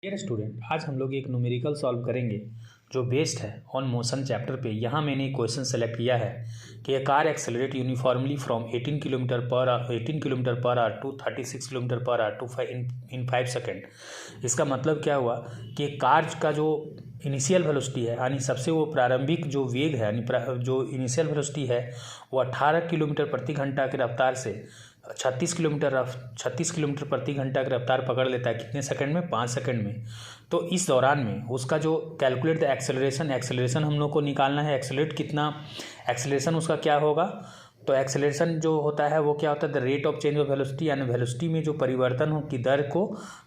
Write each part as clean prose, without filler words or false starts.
Dear student, आज हम लोग एक न्यूमेरिकल सॉल्व करेंगे जो बेस्ड है ऑन मोशन चैप्टर पे। यहाँ मैंने एक क्वेश्चन सेलेक्ट किया है कि a car accelerate uniformly from 18 kilometre per hour to 36 kilometre per hour to in 5 second. इसका मतलब क्या हुआ कि कार का जो इनिशियल वेलोसिटी है, यानी सबसे वो प्रारंभिक जो वेग है, यानी जो इनिशियल वेलोसिटी है वो 18 किलोमीटर प्रति घंटा की रफ्तार से 36 किलोमीटर प्रति घंटा की रफ्तार पकड़ लेता है। कितने सेकंड में? 5 सेकंड में। तो इस दौरान में उसका जो कैलकुलेट द एक्सेलरेशन हम लोग को निकालना है। एक्सेलरेशन उसका क्या होगा? तो एक्सेलरेशन जो होता है वो क्या होता है? The rate of change of velocity, यानी वेलोसिटी में जो परिवर्तन की दर को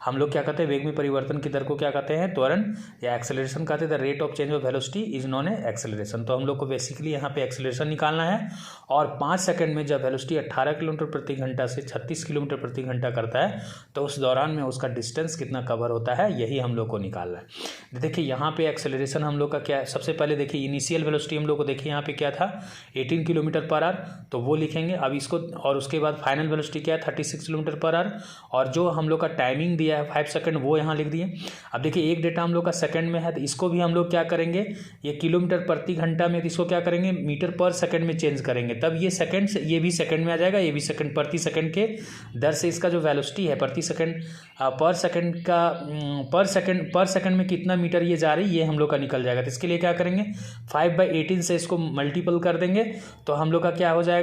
हम लोग क्या कहते हैं? वेग में परिवर्तन की दर को क्या कहते हैं? त्वरण या एक्सेलरेशन कहते हैं। The rate of change of velocity is non A acceleration. तो हम लोग को बेसिकली यहाँ पे एक्सेलरेशन निकालना है। और 5 सेकंड में जब वेलोसिटी 18 किलोमीटर प्रति घंटा से 36 किलोमीटर प्रति घंटा करता है तो उस दौरान में उसका डिस्टेंस कितना कवर होता है, यही हम लोग को निकालना है। देखिए यहाँ पे एक्सेलरेशन हम लोग का क्या है? सबसे पहले देखिए इनिशियल वेलोसिटी हम लोग को देखिए यहाँ पे क्या था? 18 किलोमीटर पर आवर, तो वो लिखेंगे अब इसको। और उसके बाद फाइनल वेलोसिटी क्या है? 36 किलोमीटर पर आवर। और जो हम लोग का टाइमिंग दिया है 5 सेकंड, वो यहाँ लिख दिए। अब देखिए एक डेटा हम लोग का सेकंड में है, तो इसको भी हम लोग क्या करेंगे? ये किलोमीटर प्रति घंटा में, तो इसको क्या करेंगे? मीटर पर सेकंड में चेंज करेंगे। तब ये सेकंड से ये भी सेकंड में आ जाएगा, ये भी सेकंड, प्रति सेकंड के दर से इसका जो वेलोसिटी है प्रति सेकंड पर सेकंड में कितना मीटर ये जा रही है, ये हम लोग का निकल जाएगा। तो इसके लिए क्या करेंगे? 5/18 से इसको मल्टीपल कर देंगे तो हम लोग का क्या हो जाएगा?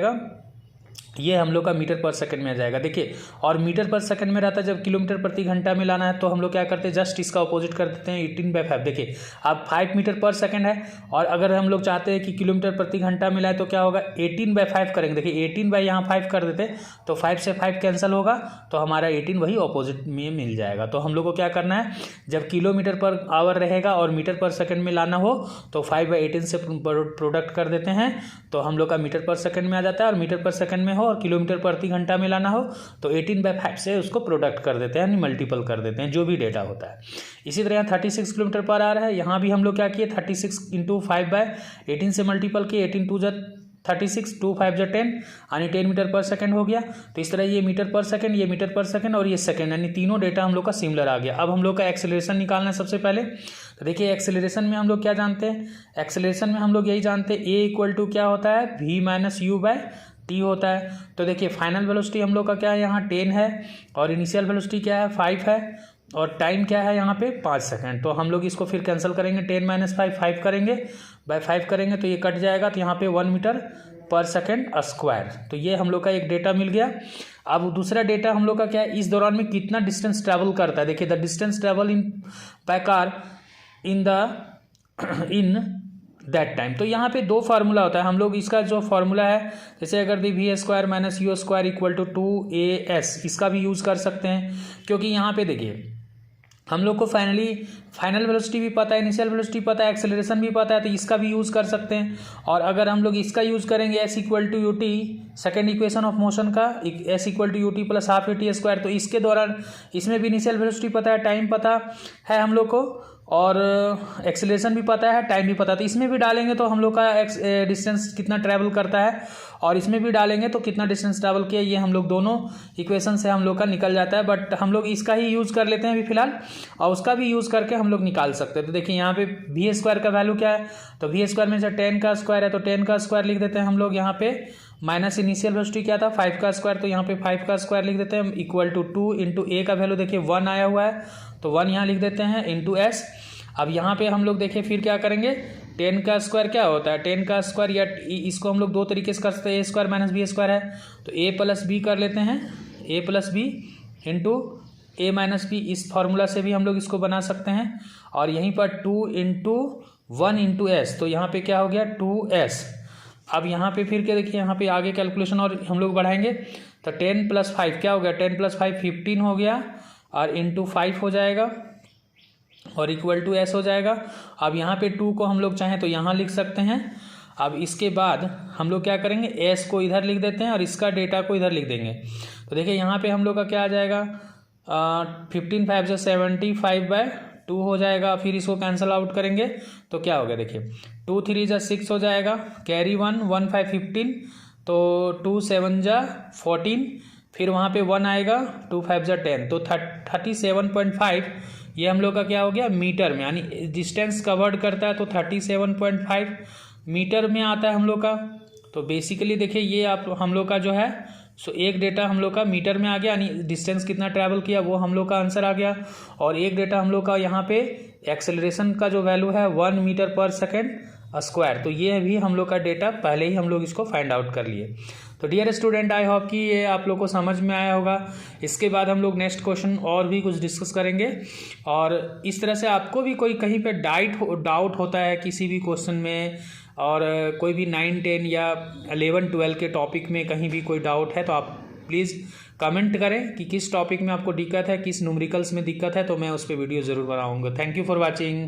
ये हम लोग का मीटर पर सेकंड में आ जाएगा। देखिए, और मीटर पर सेकंड में रहता है, जब किलोमीटर प्रति घंटा में लाना है तो हम लोग क्या करते हैं? जस्ट इसका अपोजिट कर देते हैं, 18/5। देखिए अब 5 मीटर पर सेकंड है, और अगर हम लोग चाहते हैं कि किलोमीटर प्रति घंटा में लाए तो क्या होगा? 18/5 करेंगे। देखिए 18 यहाँ 5 कर देते तो 5 से 5 कैंसिल होगा, तो हमारा 18 वही अपोजिट में मिल जाएगा। तो हम लोग को क्या करना है? जब किलोमीटर पर आवर रहेगा और मीटर पर सेकंड में लाना हो तो 5/18 से प्रोडक्ट कर देते हैं, तो हम लोग का मीटर पर सेकंड में आ जाता है। और मीटर पर सेकंड में हो और किलोमीटर प्रति घंटा में लाना हो तो 18/5 से उसको प्रोडक्ट कर देते हैं, यानी मल्टीपल कर देते हैं, जो भी डेटा होता है। इसी तरह यहाँ 36 किलोमीटर पर आ रहा है, यहाँ भी हम लोग क्या किए? 36 × 5/18 से मल्टीपल किए। 18 2 जा 36, 2 5 जा 10, यानी 10 मीटर पर सेकंड हो गया। तो इस तरह ये मीटर पर सेकंड, ये मीटर पर सेकंड और ये सेकंड, यानी तीनों डेटा हम लोग का सिमिलर आ गया। अब हम लोग का एक्सेलरेशन निकालना है सबसे पहले। तो देखिए एक्सेलरेशन में हम लोग क्या जानते हैं? एक्सेलरेशन में हम लोग यही जानते हैं, ए इक्वल टू क्या होता है? v - u/t होता है। तो देखिए फाइनल वेलोसिटी हम लोग का क्या है? यहाँ 10 है, और इनिशियल वेलोसिटी क्या है? 5 है, और टाइम क्या है यहाँ पे? 5 सेकंड। तो हम लोग इसको फिर कैंसिल करेंगे, 10 - 5 5 करेंगे, बाय 5 करेंगे तो ये कट जाएगा, तो यहाँ पे 1 मीटर पर सेकंड स्क्वायर। तो ये हम लोग का एक डेटा मिल गया। अब दूसरा डेटा हम लोग का क्या है? इस दौरान में कितना डिस्टेंस ट्रैवल करता है। देखिए the distance travel in by car in that time. तो यहाँ पे 2 फार्मूला होता है। हम लोग इसका जो फार्मूला है, जैसे अगर दी v² - u² equal to 2as, इसका भी यूज़ कर सकते हैं, क्योंकि यहाँ पे देखिए हम लोग को फाइनल वेलोसिटी भी पता है, इनिशियल वेलोसिटी पता है, एक्सेलरेशन भी पता है, तो इसका भी यूज़ कर सकते हैं। और अगर हम लोग इसका यूज़ करेंगे s = ut, second equation of motion का, s = ut + ½ at², तो इसके दौरान इसमें भी इनिशियल वेलोसिटी पता है, टाइम पता है हम लोग को, और एक्सेलरेशन भी पता है, टाइम भी पता है। तो इसमें भी डालेंगे तो हम लोग का डिस्टेंस कितना ट्रैवल करता है, और इसमें भी डालेंगे तो कितना डिस्टेंस ट्रैवल किया, ये हम लोग दोनों इक्वेशन से हम लोग का निकल जाता है। बट हम लोग इसका ही यूज़ कर लेते हैं अभी फिलहाल, और उसका भी यूज़ करके हम लोग निकाल सकते हैं। तो देखिए यहाँ पे v² का वैल्यू क्या है? तो v² में से 10 का स्क्वायर है, तो 10 का स्क्वायर लिख देते हैं हम लोग यहाँ पे, माइनस इनिशियल वेलोसिटी क्या था? 5 का स्क्वायर, तो यहाँ पे 5 का स्क्वायर लिख देते हैं, इक्वल टू 2 × a का वैल्यू देखिए 1 आया हुआ है, तो 1 यहाँ लिख देते हैं, इंटू s। अब यहाँ पे हम लोग देखिए फिर क्या करेंगे? 10 का स्क्वायर क्या होता है? 10 का स्क्वायर, या इसको हम लोग 2 तरीके से कर सकते हैं, a² - b² है, तो a + b कर लेते हैं, a + b into a - b, इस फार्मूला से भी हम लोग इसको बना सकते हैं। और यहीं पर 2 × 1 × s, तो यहाँ पे क्या हो गया? 2s। अब यहाँ पे फिर क्या देखिए, यहाँ पे आगे कैलकुलेशन और हम लोग बढ़ाएंगे, तो 10 + 5 क्या हो गया? 10 + 5 15 हो गया, और इंटू 5 हो जाएगा, और इक्वल टू s हो जाएगा। अब यहाँ पे 2 को हम लोग चाहें तो यहाँ लिख सकते हैं। अब इसके बाद हम लोग क्या करेंगे? s को इधर लिख देते हैं और इसका डेटा को इधर लिख देंगे। तो देखिए यहाँ पे हम लोग का क्या आ जाएगा? 15 5 जा 75/2 हो जाएगा। फिर इसको कैंसिल आउट करेंगे तो क्या होगा? देखिए 2 3 जा 6 हो जाएगा, कैरी 1 1 5 15, तो 2 7 जा 14, फिर वहाँ पे 1 आएगा, 2 5 जा 10, तो 37.5 ये हम लोग का क्या हो गया मीटर में, यानी डिस्टेंस कवर्ड करता है तो 37.5 मीटर में आता है हम लोग का। तो बेसिकली देखिए ये आप हम लोग का जो है सो एक डेटा हम लोग का मीटर में आ गया, यानी डिस्टेंस कितना ट्रैवल किया वो हम लोग का आंसर आ गया। और एक डेटा हम लोग का यहाँ पे एक्सेलरेशन का जो वैल्यू है 1 मीटर पर सेकेंड स्क्वायर, तो ये भी हम लोग का डेटा पहले ही हम लोग इसको फाइंड आउट कर लिए। तो डियर स्टूडेंट, आई होप कि ये आप लोग को समझ में आया होगा। इसके बाद हम लोग नेक्स्ट क्वेश्चन और भी कुछ डिस्कस करेंगे, और इस तरह से आपको भी कोई कहीं पे डाउट होता है किसी भी क्वेश्चन में, और कोई भी 9, 10 या 11, 12 के टॉपिक में कहीं भी कोई डाउट है तो आप प्लीज़ कमेंट करें कि किस टॉपिक में आपको दिक्कत है, किस न्यूमेरिकल्स में दिक्कत है, तो मैं उस पर वीडियो ज़रूर बनाऊँगा। Thank you for watching.